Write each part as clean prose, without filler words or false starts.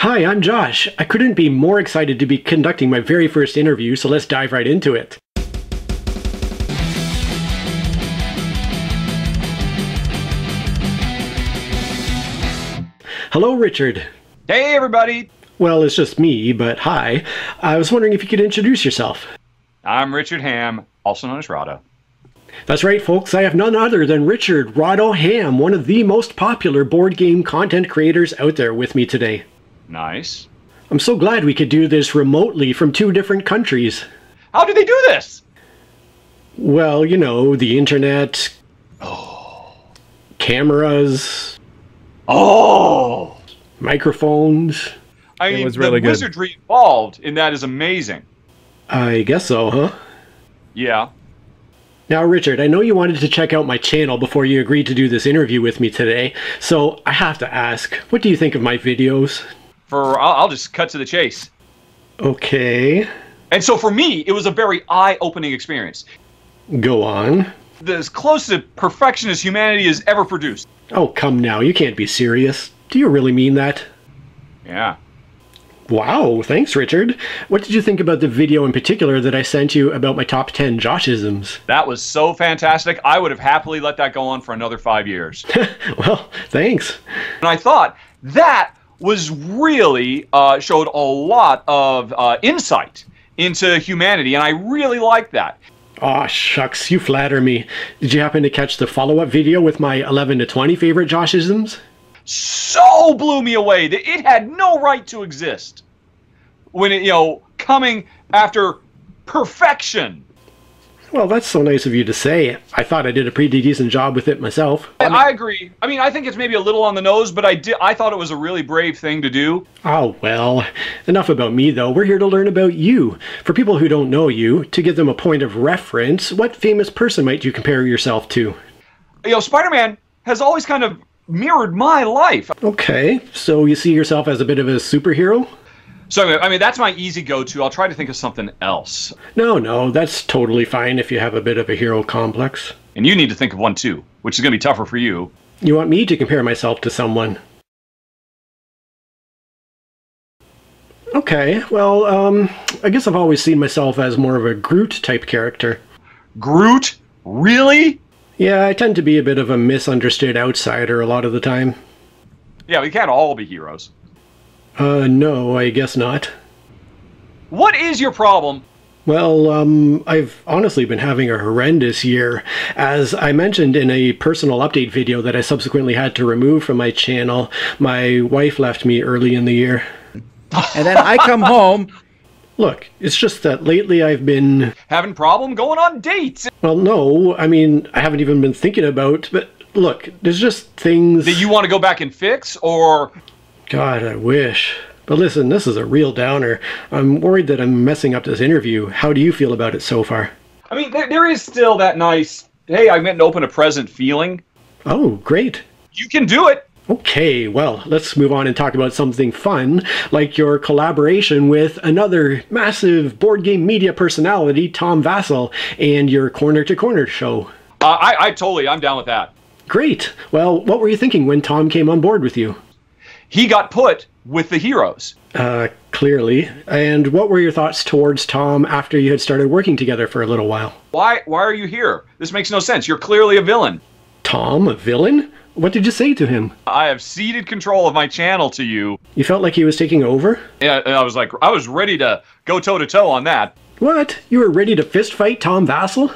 Hi, I'm Josh. I couldn't be more excited to be conducting my very first interview, so let's dive right into it. Hello, Richard. Hey, everybody. Well, it's just me, but hi. I was wondering if you could introduce yourself. I'm Richard Ham, also known as Rahdo. That's right, folks. I have none other than Richard Rahdo Ham, one of the most popular board game content creators out there with me today. Nice. I'm so glad we could do this remotely from two different countries. How did they do this? Well, you know, the internet, cameras, microphones. I mean, It was really the good. wizardry involved in that is amazing. I guess so, huh? Yeah. Now, Richard, I know you wanted to check out my channel before you agreed to do this interview with me today, so I have to ask, what do you think of my videos? I'll just cut to the chase. Okay, And so for me, it was a very eye-opening experience. go on. As close to perfection as humanity has ever produced. Oh, come now, you can't be serious. Do you really mean that? Yeah. Wow, thanks, Richard. What did you think about the video in particular that I sent you about my top 10 Joshisms? That was so fantastic. I would have happily let that go on for another 5 years. Well, thanks. And I thought that was really showed a lot of insight into humanity, and I really liked that. Aw, shucks, you flatter me. Did you happen to catch the follow-up video with my 11 to 20 favorite Joshisms? So blew me away that it had no right to exist. When it, coming after perfection. Well, that's so nice of you to say. I thought I did a pretty decent job with it myself. I agree. I mean, I think it's maybe a little on the nose, but I thought it was a really brave thing to do. Oh, well, enough about me, though. We're here to learn about you. For people who don't know you, to give them a point of reference, what famous person might you compare yourself to? Spider-Man has always kind of mirrored my life. Okay, so you see yourself as a bit of a superhero? So, I mean, that's my easy go-to. I'll try to think of something else. No, that's totally fine if you have a bit of a hero complex. And you need to think of one, too, which is going to be tougher for you. You want me to compare myself to someone? Okay, well, I guess I've always seen myself as more of a Groot-type character. Groot? Really? Yeah, I tend to be a bit of a misunderstood outsider a lot of the time. Yeah, we can't all be heroes. No, I guess not. What is your problem? Well, I've honestly been having a horrendous year. As I mentioned in a personal update video that I subsequently had to remove from my channel, my wife left me early in the year. And then I come home. Look, it's just that lately I've been... Having problem going on dates? Well, no, I mean, I haven't even been thinking about, but look, there's just things... That you want to go back and fix, or... God, I wish. But listen, this is a real downer. I'm worried that I'm messing up this interview. How do you feel about it so far? I mean, there is still that nice, hey, I meant to open a present feeling. Oh, great. You can do it. Okay, well, let's move on and talk about something fun, like your collaboration with another massive board game media personality, Tom Vassell, and your Corner to Corner show. I'm down with that. Great. Well, what were you thinking when Tom came on board with you? He got put with the heroes. Clearly. And what were your thoughts towards Tom after you had started working together for a little while? Why are you here? This makes no sense. You're clearly a villain. Tom, a villain? What did you say to him? I have ceded control of my channel to you. You felt like he was taking over? Yeah, and I was ready to go toe-to-toe on that. What? You were ready to fist fight Tom Vassell?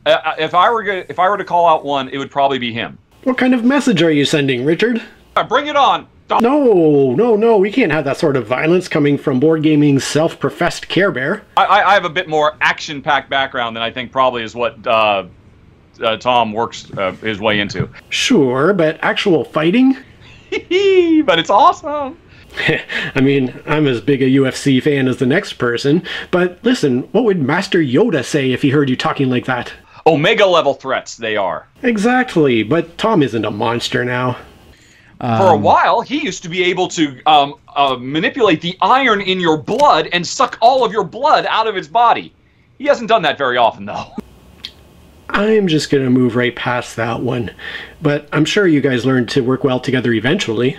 If I were to call out one, it would probably be him. What kind of message are you sending, Richard? Bring it on. No, we can't have that sort of violence coming from board gaming's self-professed Care Bear. I have a bit more action-packed background than I think probably is what Tom works his way into. Sure, but actual fighting? But it's awesome. I mean, I'm as big a UFC fan as the next person, but listen, what would Master Yoda say if he heard you talking like that? Omega-level threats, they are. Exactly, but Tom isn't a monster now. For a while, he used to be able to manipulate the iron in your blood and suck all of your blood out of its body. He hasn't done that very often, though. I'm just gonna move right past that one, but I'm sure you guys learned to work well together eventually.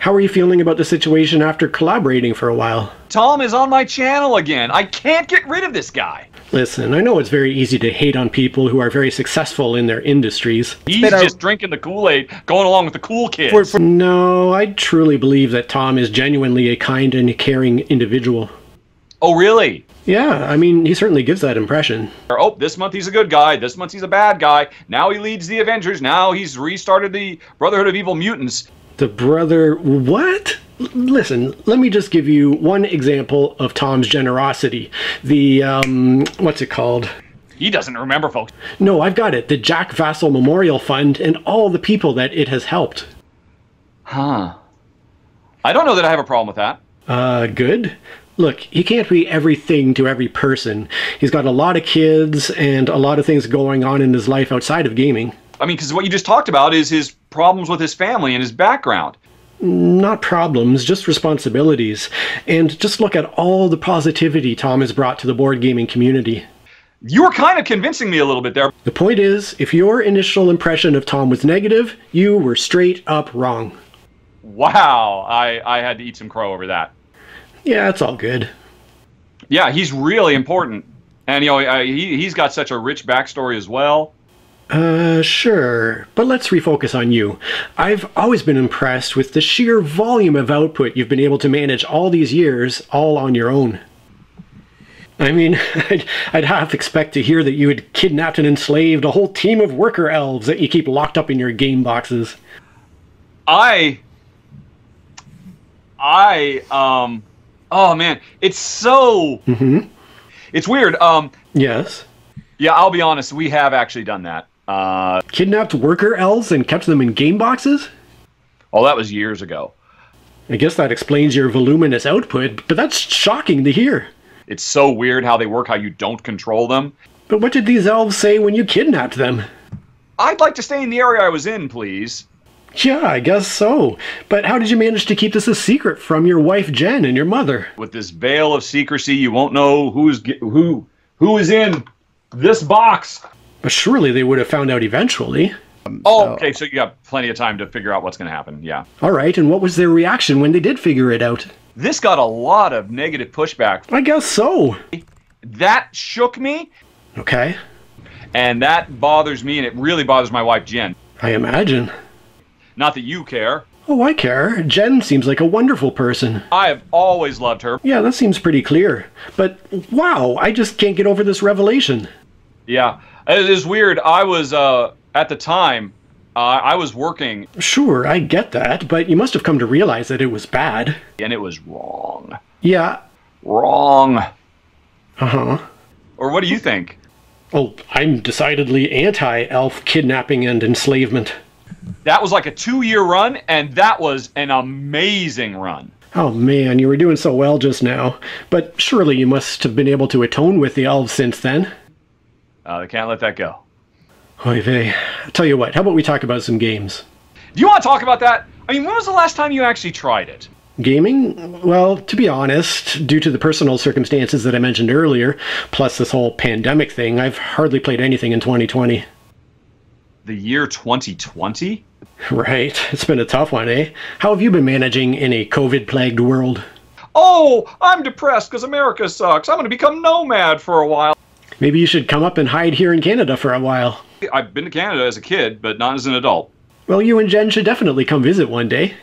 How are you feeling about the situation after collaborating for a while? Tom is on my channel again. I can't get rid of this guy. Listen, I know it's very easy to hate on people who are very successful in their industries. He's just drinking the Kool-Aid, going along with the cool kids. No, I truly believe that Tom is genuinely a kind and caring individual. Oh, really? Yeah, I mean, he certainly gives that impression. Oh, this month he's a good guy. This month he's a bad guy. Now he leads the Avengers. Now he's restarted the Brotherhood of Evil Mutants. The brother... what? Listen, let me just give you one example of Tom's generosity. The, what's it called? He doesn't remember, folks. No, I've got it. The Jack Vassal Memorial Fund and all the people that it has helped. Huh. I don't know that I have a problem with that. Good. Look, he can't be everything to every person. He's got a lot of kids and a lot of things going on in his life outside of gaming. I mean, because what you just talked about is his problems with his family and his background. Not problems, just responsibilities. And just look at all the positivity Tom has brought to the board gaming community. You were kind of convincing me a little bit there. The point is, if your initial impression of Tom was negative, you were straight up wrong. Wow, I had to eat some crow over that. Yeah, it's all good. Yeah, he's really important. And, you know, he's got such a rich backstory as well. Sure. But let's refocus on you. I've always been impressed with the sheer volume of output you've been able to manage all these years, all on your own. I mean, I'd half expect to hear that you had kidnapped and enslaved a whole team of worker elves that you keep locked up in your game boxes. Oh man, it's so... It's weird. Yes? Yeah, I'll be honest, we have actually done that. Kidnapped worker elves and kept them in game boxes? Oh, that was years ago. I guess that explains your voluminous output, but that's shocking to hear. It's so weird how they work, how you don't control them. But what did these elves say when you kidnapped them? I'd like to stay in the area I was in, please. Yeah, I guess so. But how did you manage to keep this a secret from your wife Jen and your mother? With this veil of secrecy, you won't know who is in this box. But surely they would have found out eventually. Okay, so you got plenty of time to figure out what's going to happen, yeah. All right, and what was their reaction when they did figure it out? This got a lot of negative pushback. I guess so. That shook me. Okay. And that bothers me, and it really bothers my wife, Jen. I imagine. Not that you care. Oh, I care. Jen seems like a wonderful person. I have always loved her. Yeah, that seems pretty clear. But, wow, I just can't get over this revelation. Yeah, it is weird. I was, at the time, I was working. Sure, I get that, but you must have come to realize that it was bad. And it was wrong. Yeah. Wrong. Uh-huh. Or what do you think? Oh, I'm decidedly anti-elf kidnapping and enslavement. That was like a 2-year run, and that was an amazing run. Oh man, you were doing so well just now. But surely you must have been able to atone with the elves since then. They can't let that go. Oy vey. Tell you what, how about we talk about some games? Do you want to talk about that? I mean, when was the last time you actually tried it? Gaming? Well, to be honest, due to the personal circumstances that I mentioned earlier, plus this whole pandemic thing, I've hardly played anything in 2020. The year 2020? Right. It's been a tough one, eh? How have you been managing in a COVID-plagued world? Oh, I'm depressed because America sucks. I'm going to become nomad for a while. Maybe you should come up and hide here in Canada for a while. I've been to Canada as a kid, but not as an adult. Well, you and Jen should definitely come visit one day.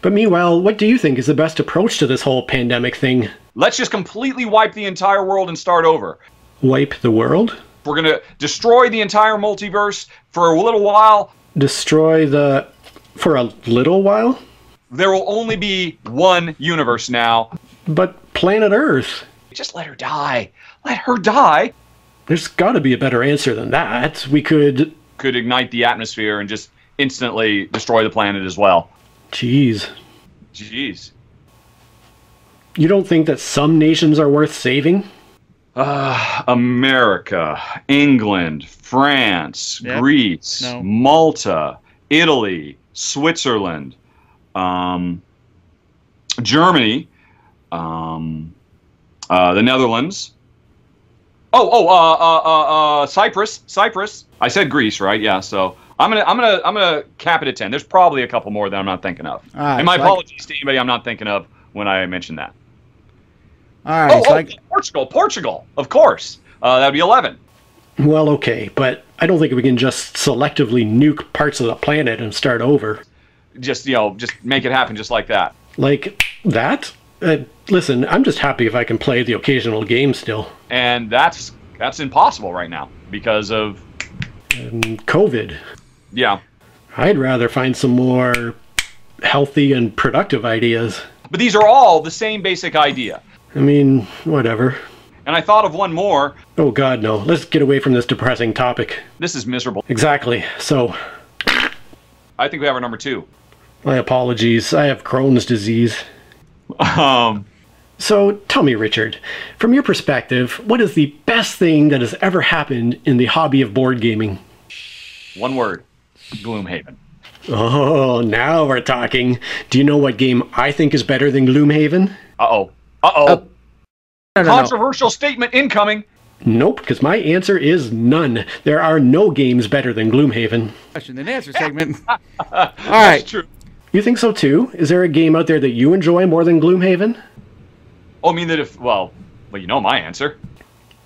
But meanwhile, what do you think is the best approach to this whole pandemic thing? Let's just completely wipe the entire world and start over. Wipe the world? We're going to destroy the entire multiverse for a little while. Destroy the... for a little while? There will only be one universe now. But planet Earth? Just let her die. Let her die. There's got to be a better answer than that. We could ignite the atmosphere and just instantly destroy the planet as well. Jeez. You don't think that some nations are worth saving? America, England, France, Yep. Greece, No. Malta, Italy, Switzerland, Germany, the Netherlands. Cyprus. I said Greece, right? Yeah, so I'm gonna cap it at 10. There's probably a couple more that I'm not thinking of. Right, and my so apologies to anybody I'm not thinking of when I mentioned that. All right. Portugal, of course. That would be 11. Well, okay, but I don't think we can just selectively nuke parts of the planet and start over. Just make it happen just like that. Like that? Listen, I'm just happy if I can play the occasional game still. And that's impossible right now because of COVID. Yeah. I'd rather find some more healthy and productive ideas. But these are all the same basic idea. I mean, whatever. And I thought of one more. Oh God, no. Let's get away from this depressing topic. This is miserable. Exactly. So, I think we have our number 2. my apologies. I have Crohn's disease. So, tell me, Richard, from your perspective, what is the best thing that has ever happened in the hobby of board gaming? One word. Gloomhaven. Oh, now we're talking. Do you know what game I think is better than Gloomhaven? Uh-oh. No. Controversial statement incoming. Nope, because my answer is none. There are no games better than Gloomhaven. Question and answer segment. All That's right. true. You think so too? Is there a game out there that you enjoy more than Gloomhaven? Oh, I mean that if, well, you know my answer.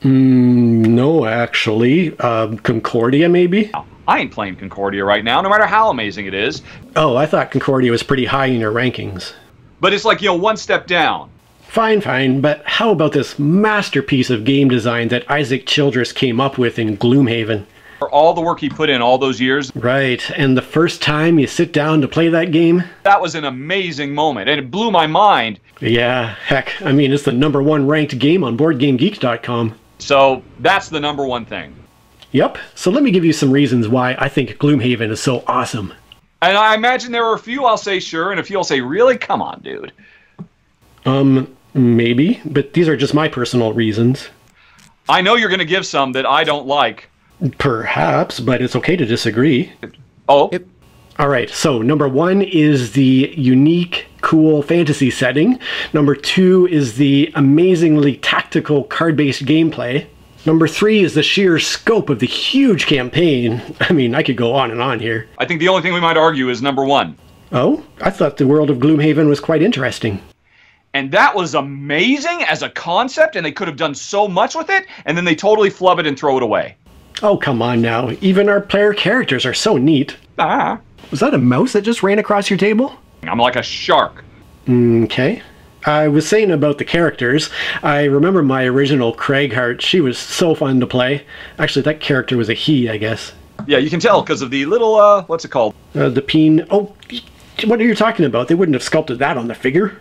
No, actually. Concordia, maybe? I ain't playing Concordia right now, no matter how amazing it is. Oh, I thought Concordia was pretty high in your rankings. But it's like, one step down. Fine, but how about this masterpiece of game design that Isaac Childress came up with in Gloomhaven? For all the work he put in all those years. Right, and the first time you sit down to play that game? That was an amazing moment, and it blew my mind. Yeah, heck, I mean, it's the #1 ranked game on BoardGameGeek.com. So, that's the number one thing. Yep, so let me give you some reasons why I think Gloomhaven is so awesome. And I imagine there are a few I'll say sure, and a few I'll say, really? Come on, dude. Maybe, but these are just my personal reasons. I know you're going to give some that I don't like. Perhaps, but it's okay to disagree. Oh? Yep. All right, so number 1 is the unique, cool fantasy setting. Number 2 is the amazingly tactical card-based gameplay. Number 3 is the sheer scope of the huge campaign. I mean, I could go on and on here. I think the only thing we might argue is number 1. Oh, I thought the world of Gloomhaven was quite interesting. And that was amazing as a concept, and they could have done so much with it, and then they totally flub it and throw it away. Oh, come on now. Even our player characters are so neat. Ah. Was that a mouse that just ran across your table? I'm like a shark. Okay. I was saying about the characters, I remember my original Craighart. She was so fun to play. Actually, that character was a he, I guess. Yeah, you can tell because of the little, what's it called? The peen. Oh, what are you talking about? They wouldn't have sculpted that on the figure.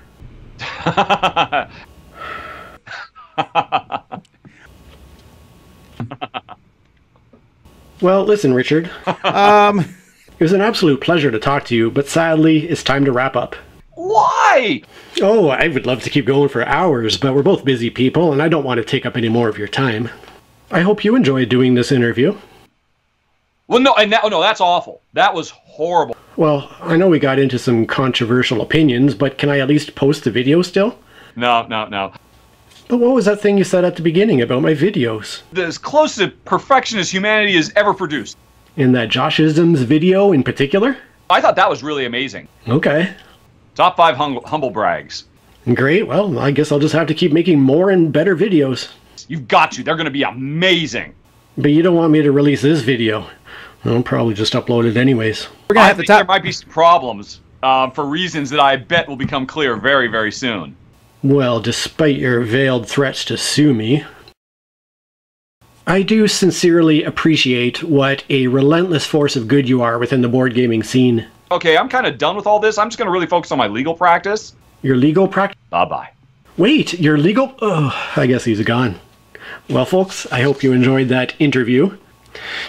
Well, listen, Richard. It was an absolute pleasure to talk to you, but sadly, it's time to wrap up. Why? Oh, I would love to keep going for hours, but we're both busy people, and I don't want to take up any more of your time. I hope you enjoyed doing this interview. Well, no, that's awful. That was horrible. Well, I know we got into some controversial opinions, but can I at least post the video still? No. But what was that thing you said at the beginning about my videos? As close to perfection as humanity has ever produced. In that Joshisms video in particular? I thought that was really amazing. Okay. Top 5 humble brags. Great, well, I guess I'll just have to keep making more and better videos. You've got to. They're going to be amazing. But you don't want me to release this video. I'll probably just upload it anyways. We're gonna I have to think there top. might be some problems for reasons that I bet will become clear very, very soon. Well, despite your veiled threats to sue me, I do sincerely appreciate what a relentless force of good you are within the board gaming scene. Okay, I'm kind of done with all this. I'm just going to really focus on my legal practice. Your legal practice? Bye-bye. Wait, your legal... Oh, I guess he's gone. Well, folks, I hope you enjoyed that interview.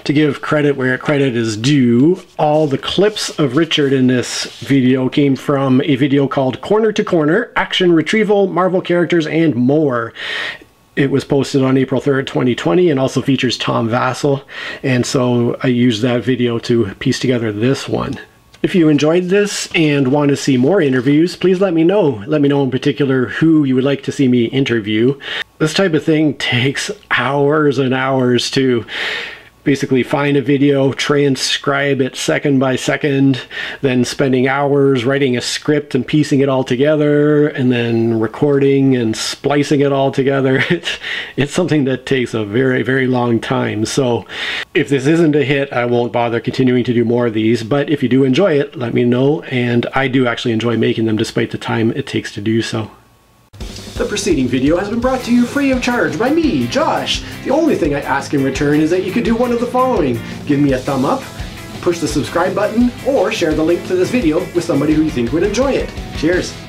To give credit where credit is due, all the clips of Richard in this video came from a video called Corner to Corner, Action Retrieval, Marvel Characters, and More. It was posted on April 3rd, 2020, and also features Tom Vassell, and so I used that video to piece together this one. If you enjoyed this and want to see more interviews, please let me know. Let me know in particular who you would like to see me interview. This type of thing takes hours and hours to basically find a video, transcribe it second by second, then spending hours writing a script and piecing it all together, and then recording and splicing it all together. It's something that takes a very, very long time. So if this isn't a hit, I won't bother continuing to do more of these. But if you do enjoy it, let me know. And I do actually enjoy making them despite the time it takes to do so. The preceding video has been brought to you free of charge by me, Josh. The only thing I ask in return is that you could do one of the following. Give me a thumb up, push the subscribe button, or share the link to this video with somebody who you think would enjoy it. Cheers!